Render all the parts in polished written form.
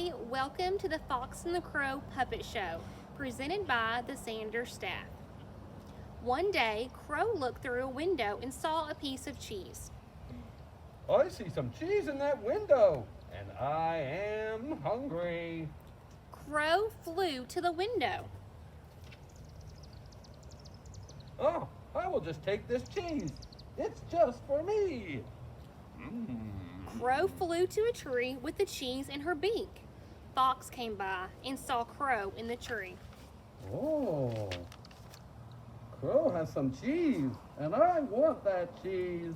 Hi, welcome to the Fox and the Crow Puppet Show, presented by the Sanders staff. One day, Crow looked through a window and saw a piece of cheese. I see some cheese in that window, and I am hungry. Crow flew to the window. Oh, I will just take this cheese. It's just for me. Crow flew to a tree with the cheese in her beak. Fox came by and saw Crow in the tree. Oh, Crow has some cheese, and I want that cheese.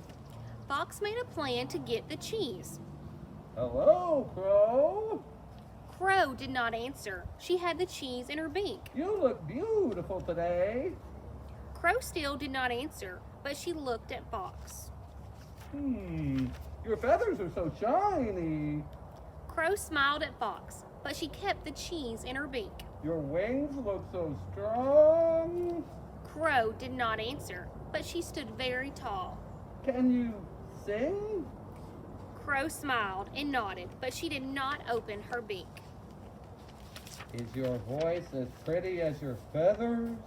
Fox made a plan to get the cheese. Hello, Crow. Crow did not answer. She had the cheese in her beak. You look beautiful today. Crow still did not answer, but she looked at Fox. Your feathers are so shiny. Crow smiled at Fox, but she kept the cheese in her beak. Your wings look so strong. Crow did not answer, but she stood very tall. Can you sing? Crow smiled and nodded, but she did not open her beak. Is your voice as pretty as your feathers?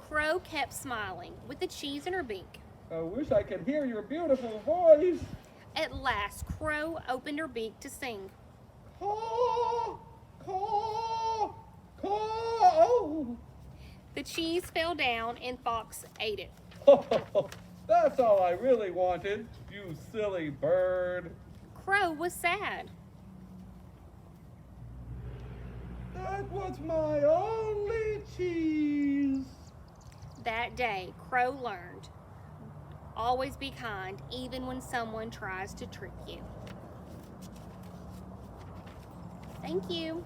Crow kept smiling with the cheese in her beak. I wish I could hear your beautiful voice. At last, Crow opened her beak to sing. Caw, caw, caw. The cheese fell down and Fox ate it. That's all I really wanted, you silly bird. Crow was sad. That was my only cheese. That day, Crow learned, always be kind even when someone tries to trick you. Thank you.